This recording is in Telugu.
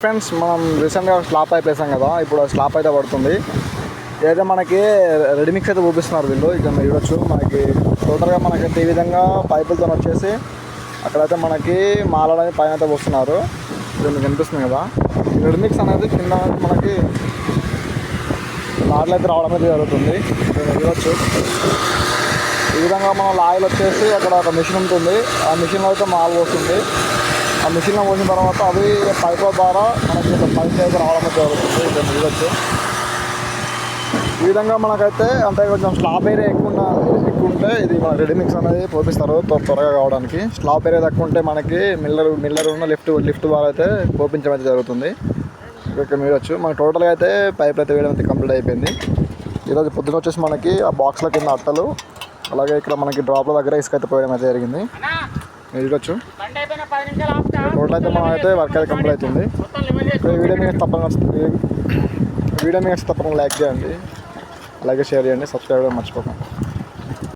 ఫ్రెండ్స్, మనం రీసెంట్గా స్లాప్ అయిపోయాం కదా. ఇప్పుడు స్లాప్ అయితే పడుతుంది. ఏదైతే మనకి రెడీ మిక్స్ అయితే చూపిస్తున్నారు వీళ్ళు. ఇక మీరు చూడొచ్చు, మనకి టోటల్గా మనకైతే ఈ విధంగా పైపులతో వచ్చేసి అక్కడైతే మనకి మాల అనేది పైన అయితే పోస్తున్నారు. ఇది మీకు కనిపిస్తుంది కదా. రెడీ మిక్స్ అనేది కింద మనకి లాడ్లు అయితే రావడం అయితే జరుగుతుంది. మీరు చూడొచ్చు, ఈ విధంగా మన లాయలు వచ్చేసి అక్కడ ఒక మిషన్ ఉంటుంది. ఆ మిషన్లో అయితే మాల పోస్తుంది. ఆ మిషన్లో పోసిన తర్వాత అవి పైపుల ద్వారా మనకి పైకి అయితే రావడం అయితే జరుగుతుంది. ఇక్కడ చూడొచ్చు, ఈ విధంగా మనకైతే అంటే కొంచెం స్లాబ్ ఏరియా ఎక్కువ ఉంటే ఇది మన రెడీ మిక్స్ అనేది పోపిస్తారు త్వరగా కావడానికి. స్లాబ్ ఏరియా తక్కువ ఉంటే మనకి మిల్లర్ ఉన్న లిఫ్ట్ ద్వారా అయితే పోపించడం అయితే జరుగుతుంది. ఇక్కడ మీరు వచ్చు, మనకి టోటల్గా అయితే పైప్ అయితే వేయడం అయితే కంప్లీట్ అయిపోయింది. ఈరోజు పొద్దున వచ్చేసి మనకి ఆ బాక్స్ల కింద అట్టలు, అలాగే ఇక్కడ మనకి డ్రాప్ల దగ్గర ఇసుక అయితే పోయడం అయితే జరిగింది. మీరు చూడొచ్చు, టోటల్ అయితే మనం అయితే వర్క్ అయితే కంప్లీట్ అవుతుంది. వీడియో మీకు తప్పకుండా లైక్ చేయండి, అలాగే షేర్ చేయండి, సబ్స్క్రైబ్ చేయడం మర్చిపోకండి.